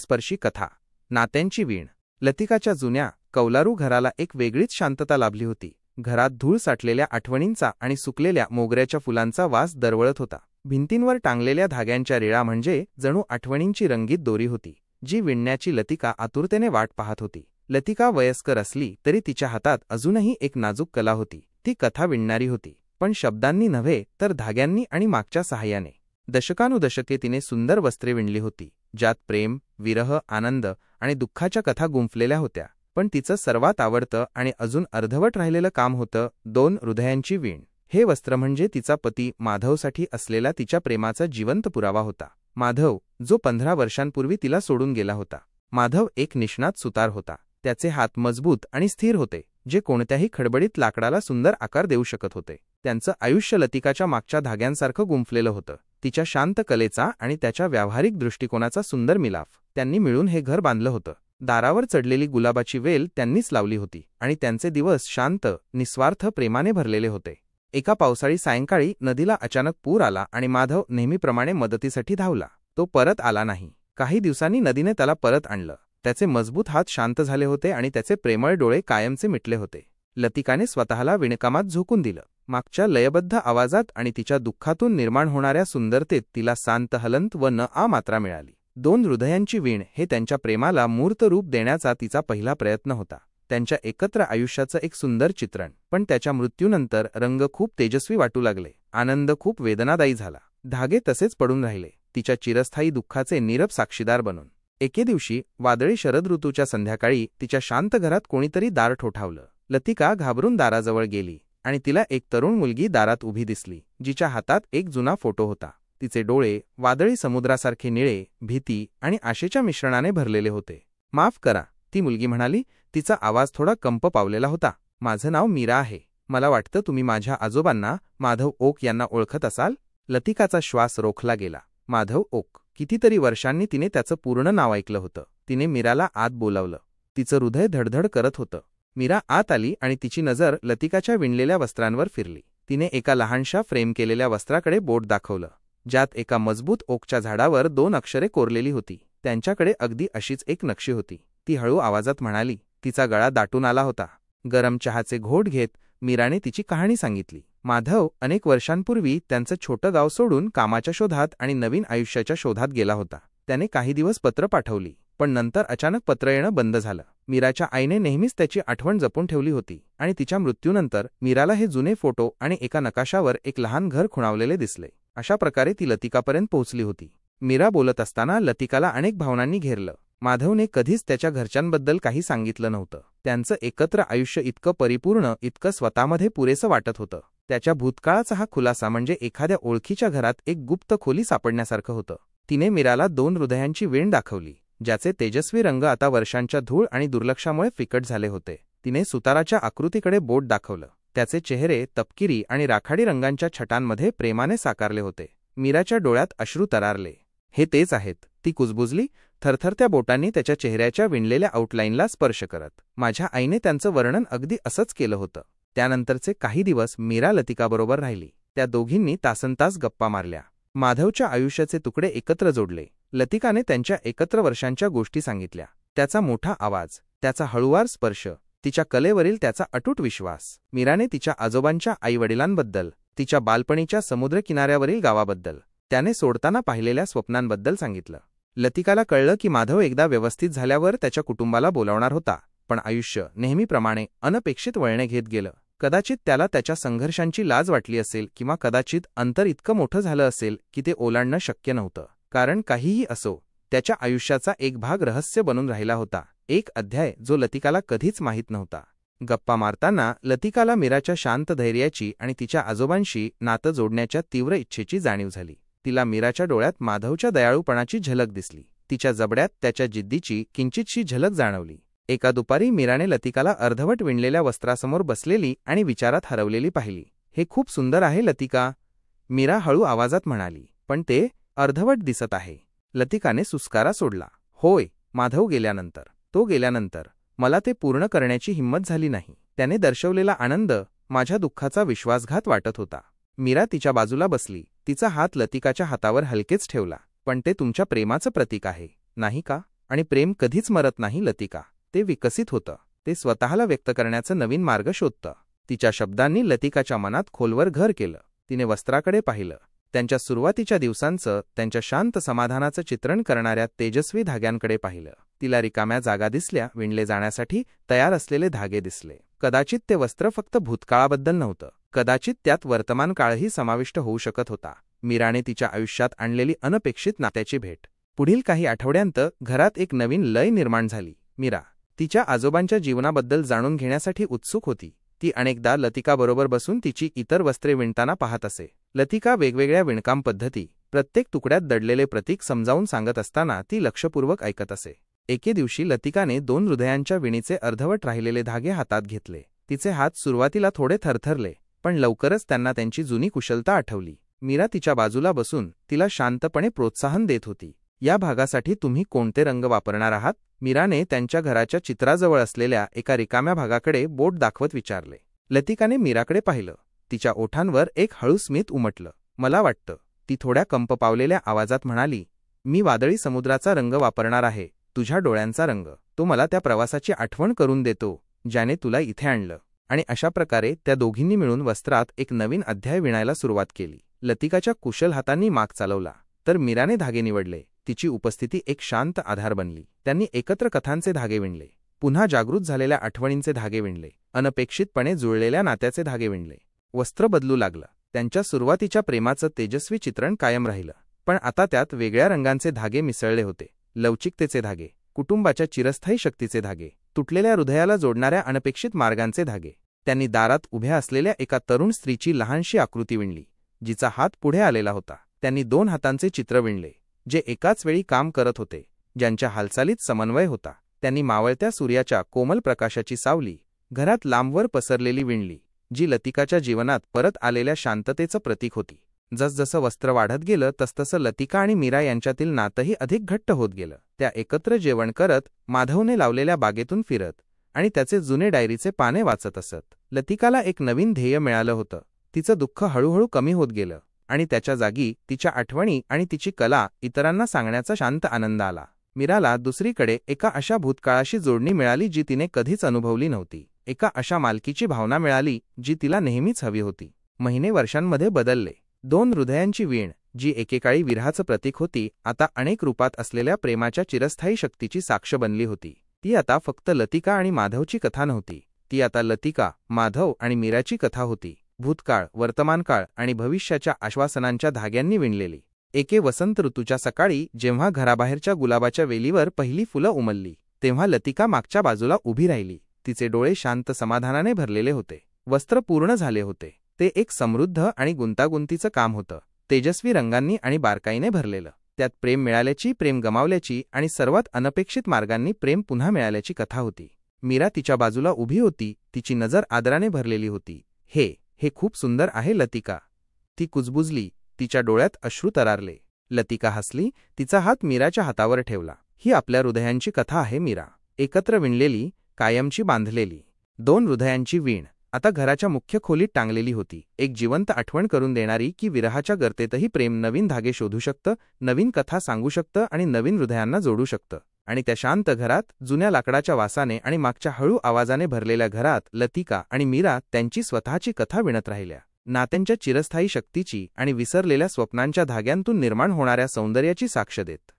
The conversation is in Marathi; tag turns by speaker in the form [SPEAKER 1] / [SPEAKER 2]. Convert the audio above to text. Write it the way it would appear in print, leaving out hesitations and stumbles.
[SPEAKER 1] हृदयस्पर्शी कथा. नात्यांची वीण. लतिकाच्या जुन्या कौलारू घराला एक वेगळीच शांतता लाभली होती. घरात धूळ साठलेल्या आठवणींचा आणि सुकलेल्या मोगऱ्याच्या फुलांचा वास दरवळत होता. भिंतींवर टांगलेल्या धाग्यांच्या रेळा म्हणजे जणू आठवणींची रंगीत दोरी होती, जी विणण्याची लतिका आतुरतेने वाट पाहत होती. लतिका वयस्कर असली तरी तिच्या हातात अजूनही एक नाजूक कला होती. ती कथा विणणारी होती, पण शब्दांनी नव्हे तर धाग्यांनी आणि मागच्या सहाय्याने. दशकानुदशके तिने सुंदर वस्त्रे विणली होती, ज्यात प्रेम, विरह, आनंद आणि दुःखाच्या कथा गुंफलेल्या होत्या. पण तिचं सर्वात आवडतं आणि अजून अर्धवट राहिलेलं काम होतं 2 हृदयांची वीण. हे वस्त्र म्हणजे तिचा पती माधवसाठी असलेला तिच्या प्रेमाचा जिवंत पुरावा होता. माधव, जो 15 वर्षांपूर्वी तिला सोडून गेला होता. माधव एक निष्णात सुतार होता. त्याचे हात मजबूत आणि स्थिर होते, जे कोणत्याही खडबडीत लाकडाला सुंदर आकार देऊ शकत होते. त्यांचं आयुष्य लतिकाच्या मागच्या धाग्यांसारखं गुंफलेलं होतं. तिच्या शांत कलेचा आणि त्याच्या व्यावहारिक दृष्टिकोनाचा सुंदर मिलाफ. त्यांनी मिळून हे घर बांधलं होतं. दारावर चढलेली गुलाबाची वेल त्यांनीच लावली होती आणि त्यांचे दिवस शांत, निस्वार्थ प्रेमाने भरलेले होते. एका पावसाळी सायंकाळी नदीला अचानक पूर आला आणि माधव नेहमीप्रमाणे मदतीसाठी धावला. तो परत आला नाही. काही दिवसांनी नदीने त्याला परत आणलं. त्याचे मजबूत हात शांत झाले होते आणि त्याचे प्रेमळ डोळे कायमचे मिटले होते. लतिकाने स्वतःला विणकामात झोकून दिलं. मागच्या लयबद्ध आवाजात आणि तिच्या दुःखातून निर्माण होणाऱ्या सुंदरतेत तिला शांत हलंत व न आ मात्रा मिळाली. 2 हृदयांची वीण हे त्यांच्या प्रेमाला मूर्त रूप देण्याचा तिचा पहिला प्रयत्न होता. त्यांच्या एकत्र आयुष्याचं एक सुंदर चित्रण. पण त्याच्या मृत्यूनंतर रंग खूप तेजस्वी वाटू लागले. आनंद खूप वेदनादायी झाला. धागे तसेच पडून राहिले, तिच्या चिरस्थायी दुःखाचे नीरव साक्षीदार बनून. एके दिवशी वादळी शरद ऋतूच्या संध्याकाळी तिच्या शांत घरात कोणीतरी दार ठोठावलं. लतिका घाबरून दाराजवळ गेली आणि तिला एक तरुण मुलगी दारात उभी दिसली, जिच्या हातात एक जुना फोटो होता. तिचे डोळे वादळी समुद्रासारखे निळे, भीती आणि आशेच्या मिश्रणाने भरलेले होते. माफ करा, ती मुलगी म्हणाली. तिचा आवाज थोडा कंप पावलेला होता. माझं नाव मीरा आहे. मला वाटतं तुम्ही माझ्या आजोबांना, माधव ओक यांना ओळखत असाल. लतिकाचा श्वास रोखला गेला. माधव ओक. कितीतरी वर्षांनी तिने त्याचं पूर्ण नाव ऐकलं होतं. तिने मीराला आत बोलावलं. तिचं हृदय धडधड करत होतं. मीरा आत आली आणि तिची नजर लतिकाच्या विणलेल्या वस्त्रांवर फिरली. तिने एका लहानशा फ्रेम केलेल्या वस्त्राकडे बोट दाखवलं, ज्यात एका मजबूत ओकच्या झाडावर 2 अक्षरे कोरलेली होती. त्यांच्याकडे अगदी अशीच एक नक्षी होती. ती हळू आवाजात म्हणाली. तिचा गळा दाटून आला होता. गरम चहाचे घोट घेत मीराने तिची कहाणी सांगितली. माधव अनेक वर्षांपूर्वी त्यांचं छोटं गाव सोडून कामाच्या शोधात आणि नवीन आयुष्याच्या शोधात गेला होता. त्याने काही दिवस पत्र पाठवली, पण नंतर अचानक पत्र येणं बंद झालं. मीराच्या आईने नेहमीच त्याची आठवण जपून ठेवली होती आणि तिच्या मृत्यूनंतर मीराला हे जुने फोटो आणि एका नकाशावर एक लहान घर खुणावलेले दिसले. अशा प्रकारे ती लतिकापर्यंत पोहोचली होती. मीरा बोलत असताना लतिकाला अनेक भावनांनी घेरलं. माधवने कधीच त्याच्या घरच्यांबद्दल काही सांगितलं नव्हतं. त्यांचं एकत्र आयुष्य इतकं परिपूर्ण, इतकं स्वतःमध्ये पुरेसं वाटत होतं. त्याच्या भूतकाळाचा हा खुलासा म्हणजे एखाद्या ओळखीच्या घरात एक गुप्त खोली सापडण्यासारखं होतं. तिने मीराला 2 हृदयांची वीण दाखवली, ज्याचे तेजस्वी रंग आता वर्षांच्या धूळ आणि दुर्लक्षामुळे फिकट झाले होते. तिने सुताराच्या आकृतीकडे बोट दाखवलं. त्याचे चेहरे तपकिरी आणि राखाडी रंगांच्या छटांमध्ये प्रेमाने साकारले होते. मीराच्या डोळ्यात अश्रू तरारले. हे तेच आहेत, ती कुजबुजली, थरथरत्या बोटांनी त्याच्या चेहऱ्याच्या विणलेल्या आउटलाईनला स्पर्श करत. माझ्या आईने त्यांचं वर्णन अगदी असंच केलं होतं. त्यानंतरचे काही दिवस मीरा लतिकाबरोबर राहिली. त्या दोघींनी तासनतास गप्पा मारल्या. माधवच्या आयुष्याचे तुकडे एकत्र जोडले. लतिकाने त्यांच्या एकत्र वर्षांच्या गोष्टी सांगितल्या. त्याचा मोठा आवाज, त्याचा हळुवार स्पर्श, तिच्या कलेवरील त्याचा अटूट विश्वास. मीराने तिच्या आजोबांच्या आईवडिलांबद्दल, तिच्या बालपणीच्या समुद्रकिनाऱ्यावरील गावाबद्दल, त्याने सोडताना पाहिलेल्या स्वप्नांबद्दल सांगितलं. लतिकाला कळलं की माधव एकदा व्यवस्थित झाल्यावर त्याच्या कुटुंबाला बोलावणार होता, पण आयुष्य नेहमीप्रमाणे अनपेक्षित वळणे घेत गेलं. कदाचित त्याला त्याच्या संघर्षांची लाज वाटली असेल किंवा कदाचित अंतर इतकं मोठं झालं असेल की ते ओलांडणं शक्य नव्हतं. कारण काहीही असो, त्याच्या आयुष्याचा एक भाग रहस्य बनून राहिला होता. एक अध्याय जो लतिकाला कधीच माहीत नव्हता. गप्पा मारताना लतिकाला मीराच्या शांत धैर्याची आणि तिच्या आजोबांशी नातं जोडण्याच्या तीव्र इच्छेची जाणीव झाली. तिला मीराच्या डोळ्यात माधवच्या दयाळूपणाची झलक दिसली. तिच्या जबड्यात त्याच्या जिद्दीची किंचितशी झलक जाणवली. एका दुपारी मीराने लतिकाला अर्धवट विणलेल्या वस्त्रासमोर बसलेली आणि विचारात हरवलेली पाहिली. हे खूप सुंदर आहे लतिका, मीरा हळू आवाजात म्हणाली. पण ते अर्धवट दिसत आहे. लतिकाने सुस्कारा सोडला. होय, माधव गेल्यानंतर, तो गेल्यानंतर मला ते पूर्ण करण्याची हिंमत झाली नाही. त्याने दर्शवलेला आनंद माझ्या दुःखाचा विश्वासघात वाटत होता. मीरा तिच्या बाजूला बसली. तिचा हात लतिकाच्या हातावर हलकेच ठेवला. पण ते तुमच्या प्रेमाचं प्रतीक आहे, नाही का? आणि प्रेम कधीच मरत नाही लतिका, ते विकसित होतं. ते स्वतःला व्यक्त करण्याचा नवीन मार्ग शोधतं. तिच्या शब्दांनी लतिकाच्या मनात खोलवर घर केलं. तिने वस्त्राकडे पाहिलं. त्यांच्या सुरुवातीच्या दिवसांचं, त्यांच्या शांत समाधानाचं चित्रण करणाऱ्या तेजस्वी धाग्यांकडे पाहिलं. तिला रिकाम्या जागा दिसल्या, विणले जाण्यासाठी तयार असलेले धागे दिसले. कदाचित ते वस्त्र फक्त भूतकाळाबद्दल नव्हतं, कदाचित त्यात वर्तमान काळही समाविष्ट होऊ शकत होता. मीराने तिच्या आयुष्यात आणलेली अनपेक्षित नात्याची भेट. पुढील काही आठवड्यांत घरात एक नवीन लय निर्माण झाली. मीरा तिच्या आजोबांच्या जीवनाबद्दल जाणून घेण्यासाठी उत्सुक होती. ती अनेकदा लतिकाबरोबर बसून तिची इतर वस्त्रे विणताना पाहत असे. लतिका वेगवेगळ्या विणकाम पद्धती, प्रत्येक तुकड्यात दडलेले प्रतीक समजावून सांगत असताना ती लक्षपूर्वक ऐकत असे. एके दिवशी लतिकाने 2 हृदयांच्या विणीचे अर्धवट राहिलेले धागे हातात घेतले. तिचे हात सुरुवातीला थोडे थरथरले, पण लवकरच त्यांना त्यांची जुनी कुशलता आठवली. मीरा तिच्या बाजूला बसून तिला शांतपणे प्रोत्साहन देत होती. या भागासाठी तुम्ही कोणते रंग वापरणार आहात? मीराने त्यांच्या घराच्या चित्राजवळ असलेल्या एका रिकाम्या भागाकडे बोट दाखवत विचारले. लतिकाने मीराकडे पाहिलं. तिच्या ओठांवर एक हळू स्मित उमटलं. मला वाटतं, ती थोड्या कंप पावलेल्या आवाजात म्हणाली, मी वादळी समुद्राचा रंग वापरणार आहे. तुझ्या डोळ्यांचा रंग. तो मला त्या प्रवासाची आठवण करून देतो, ज्याने तुला इथे आणलं. आणि अशा प्रकारे त्या दोघींनी मिळून वस्त्रात एक नवीन अध्याय विणायला सुरुवात केली. लतिकाच्या कुशल हातांनी माग चालवला, तर मीराने धागे निवडले. तिची उपस्थिती एक शांत आधार बनली. त्यांनी एकत्र कथांचे धागे विणले, पुन्हा जागृत झालेल्या आठवणींचे धागे विणले, अनपेक्षितपणे जुळलेल्या नात्याचे धागे विणले. वस्त्र बदलू लागलं. त्यांच्या सुरुवातीच्या प्रेमाचं तेजस्वी चित्रण कायम राहिलं, पण आता त्यात वेगळ्या रंगांचे धागे मिसळले होते. लवचिकतेचे धागे, कुटुंबाच्या चिरस्थायी शक्तीचे धागे, तुटलेल्या हृदयाला जोडणाऱ्या अनपेक्षित मार्गांचे धागे. त्यांनी दारात उभ्या असलेल्या एका तरुण स्त्रीची लहानशी आकृती विणली, जिचा हात पुढे आलेला होता. त्यांनी 2 हातांचे चित्र विणले, जे एकाच वेळी काम करत होते, ज्यांच्या हालचालीत समन्वय होता. त्यांनी मावळत्या सूर्याच्या कोमल प्रकाशाची सावली घरात लांबवर पसरलेली विणली, जी लतिकाच्या जीवनात परत आलेल्या शांततेचं प्रतीक होती. जसजसं वस्त्र वाढत गेलं तसतसं लतिका आणि मीरा यांच्यातील नातंही अधिक घट्ट होत गेलं. त्या एकत्र जेवण करत, माधवने लावलेल्या बागेतून फिरत आणि त्याचे जुने डायरीचे पाने वाचत असत. लतिकाला एक नवीन ध्येय मिळालं होतं. तिचं दुःख हळूहळू कमी होत गेलं आणि त्याच्या जागी तिच्या आठवणी आणि तिची कला इतरांना सांगण्याचा शांत आनंद आला. मीराला दुसरीकडे एका अशा भूतकाळाशी जोडणी मिळाली जी तिने कधीच अनुभवली नव्हती. एका अशा मालकीची भावना मिळाली जी तिला नेहमीच हवी होती. महिने वर्षांमध्ये बदलले. 2 हृदयांची वीण, जी एकेकाळी विरहाचं प्रतीक होती, आता अनेक रूपात असलेल्या प्रेमाच्या चिरस्थायी शक्तीची साक्ष बनली होती. ती आता फक्त लतिका आणि माधवची कथा नव्हती. ती आता लतिका, माधव आणि मीराची कथा होती. भूतकाळ, वर्तमानकाळ आणि भविष्याच्या आश्वासनांच्या धाग्यांनी विणलेली. एके वसंत ऋतूच्या सकाळी जेव्हा घराबाहेरच्या गुलाबाच्या वेलीवर पहिली फुलं उमलली, तेव्हा लतिका मागच्या बाजूला उभी राहिली. तिचे डोळे शांत समाधानाने भरलेले होते. वस्त्र पूर्ण झाले होते. ते एक समृद्ध आणि गुंतागुंतीचं काम होतं, तेजस्वी रंगांनी आणि बारकाईने भरलेलं. त्यात प्रेम मिळाल्याची, प्रेम गमावल्याची आणि सर्वात अनपेक्षित मार्गांनी प्रेम पुन्हा मिळाल्याची कथा होती. मीरा तिच्या बाजूला उभी होती. तिची नजर आदराने भरलेली होती. हे खूप सुंदर आहे लतिका. ती कुजबुजली. तिच्या डोळ्यात अश्रू तरारले. लतिका हसली. तिचा हात मीराच्या हातावर ठेवला. ही आपल्या हृदयांची कथा आहे मीरा. एकत्र विणलेली, कायमची बांधलेली. 2 हृदयांची वीण आता घराच्या मुख्य खोलीत टांगलेली होती. एक जिवंत आठवण करून देणारी की विरहाच्या गर्तेतही प्रेम नवीन धागे शोधू शकतं, नवीन कथा सांगू शकतं आणि नवीन हृदयांना जोडू शकतं. आणि त्या शांत घरात, जुन्या लाकडाच्या वासाने आणि मागच्या हळू आवाजाने भरलेल्या घरात, लतिका आणि मीरा त्यांची स्वतःची कथा विणत राहिल्या. नात्यांच्या चिरस्थायी शक्तीची आणि विसरलेल्या स्वप्नांच्या धाग्यांतून निर्माण होणाऱ्या सौंदर्याची साक्ष देत.